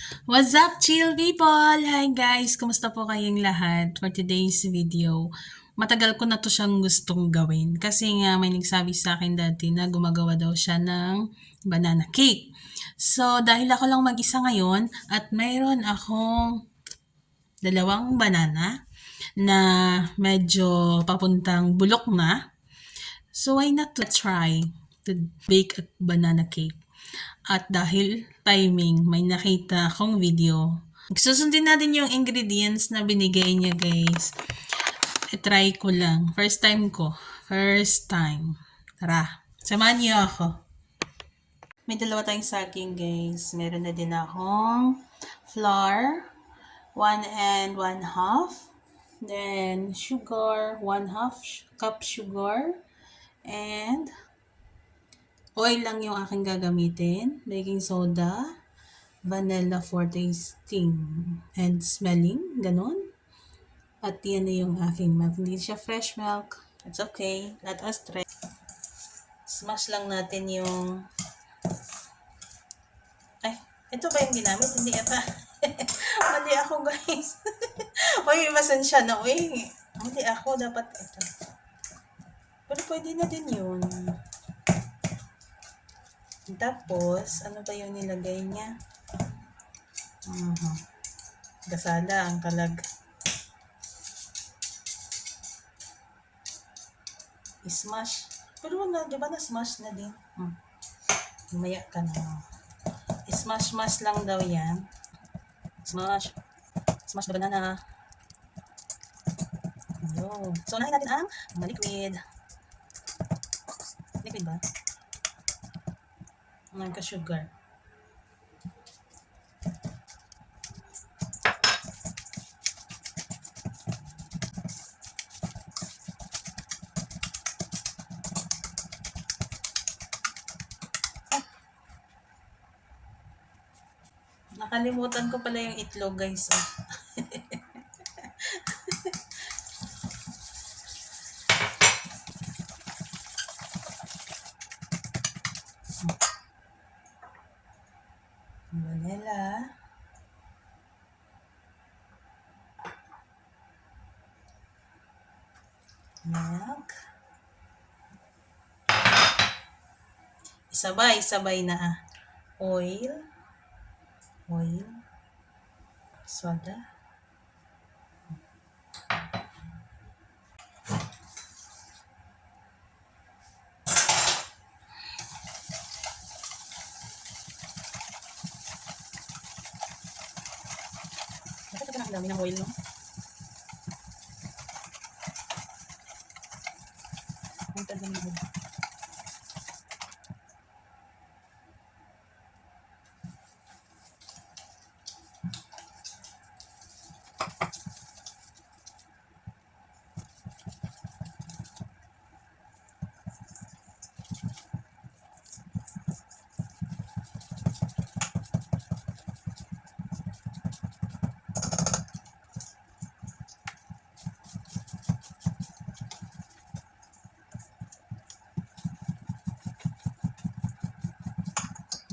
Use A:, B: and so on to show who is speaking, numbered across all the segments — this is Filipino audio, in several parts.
A: What's up, chill people? Hi guys! Kumusta po kayong lahat for today's video? Matagal ko na to siyang gustong gawin kasi nga may nagsabi sa akin dati na gumagawa daw siya ng banana cake. So, dahil ako lang mag-isa ngayon at mayroon akong dalawang banana na medyo papuntang bulok na. So, why not to try to bake a banana cake? At dahil timing, may nakita akong video. Susundin natin yung ingredients na binigay niya, guys. I-try ko lang. First time ko. First time. Tara, samahan niyo ako. May dalawa tayong saging, guys. Meron na din akong flour. 1 and 1/2. Then, sugar. 1/2 cup sugar. And oil lang yung aking gagamitin. Baking soda. Vanilla for tasting and smelling. Ganon. At yan na yung aking milk. Hindi siya fresh milk. It's okay. Let us try. Smash lang natin yung... Ay, ito ba yung ginamit? Hindi ata. Mali ako, guys. Uy, pasensya na. Uy, mali ako. Dapat ito. Pero pwede na din yun. Tapos, ano ba yung nilagay niya? Gasala ang kalag. I-smash. Pero wala, di ba na-smash na din? Lumaya ka na. I-smash lang daw yan. Smash. Smash the banana. Ayun. So, unahin natin ang liquid. Liquid ba? Ang ka-sugar. Nakalimutan ko pala yung itlog, guys. Vanilla. Milk. Sabay na. Oil. Soda. Bakit ito ang dami ng oil, no? Ang dami ng oil.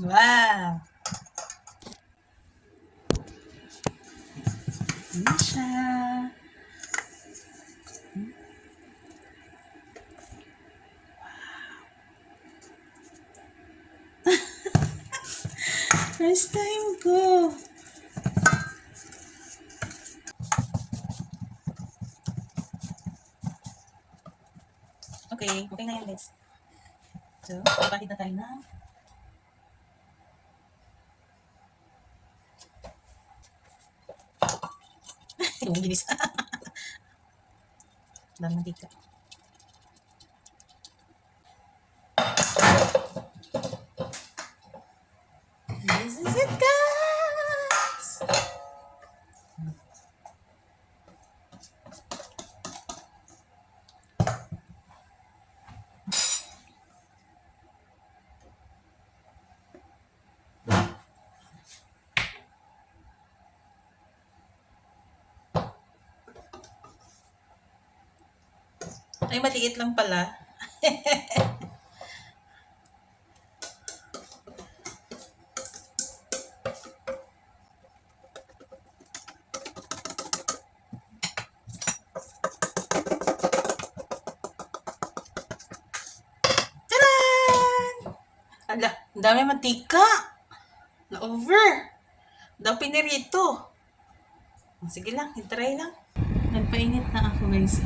A: Wow! Ano siya? First time ko. Okay na yan, guys. So, bakit na tayo na? Yung ginis. Dami ng tika. This is it, guys! Ay, maliit lang pala. Ang dami mantika. Na-over. Daw pinirito. Sige lang, hintry lang. Nagpainit na ako guys.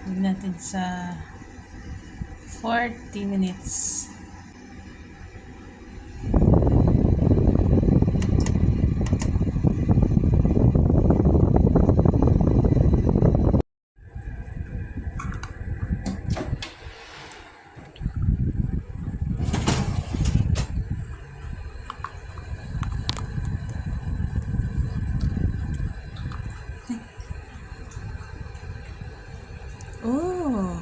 A: Tignan natin sa 40 minutes. Oh,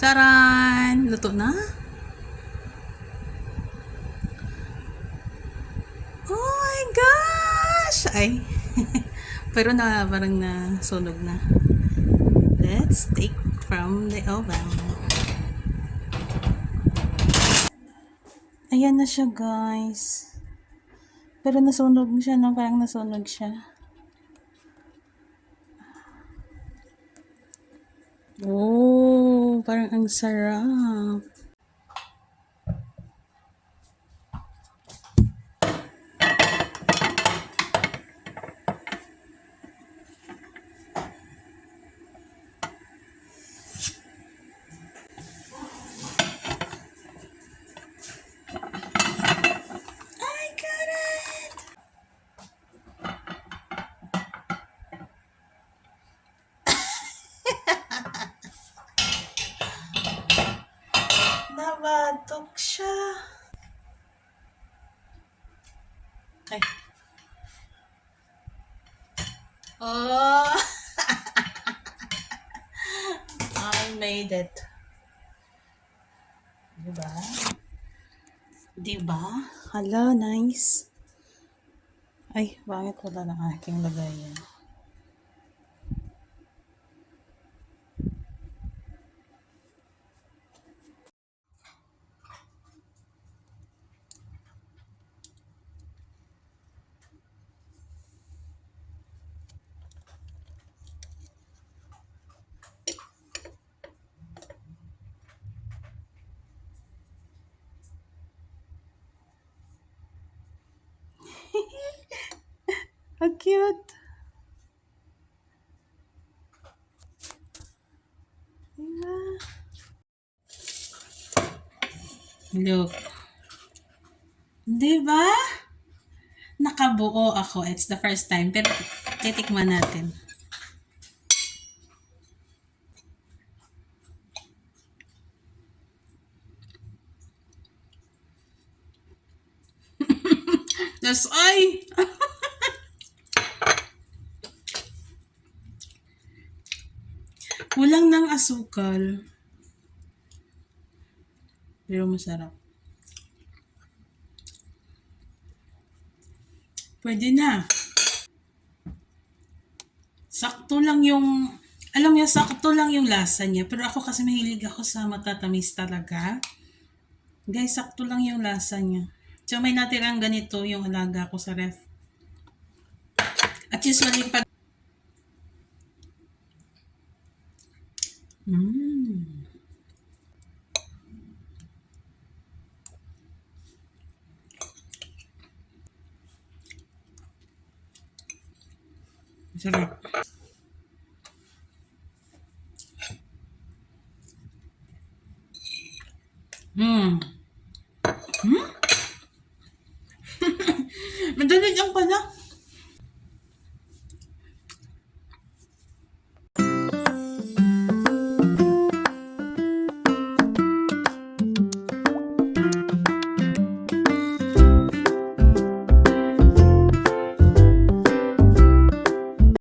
A: charan! Luto na? Oh my gosh! Ay, pero parang nasunog na. Let's take from the oven. Ayan na siya guys. Pero nasunog siya, no? Parang nasunog siya. Oh, parang ang sarap. I got it! Nabatok siya. Ay. Oh! I made it. Diba? Diba? Hala, nice. Ay, bakit wala ng aking lagayan? How cute! Look. Diba? Nakabuo ako. It's the first time. Pero titikman natin. That's ay! Kulang ng asukal. Pero masarap. Pwede na. Sakto lang yung, alam niyo, sakto lang yung lasa niya. Pero ako kasi mahilig ako sa matatamis talaga. Guys, sakto lang yung lasa niya. So may natirang ganito yung alaga ko sa ref. At usually pag sarap. Madali lang pala.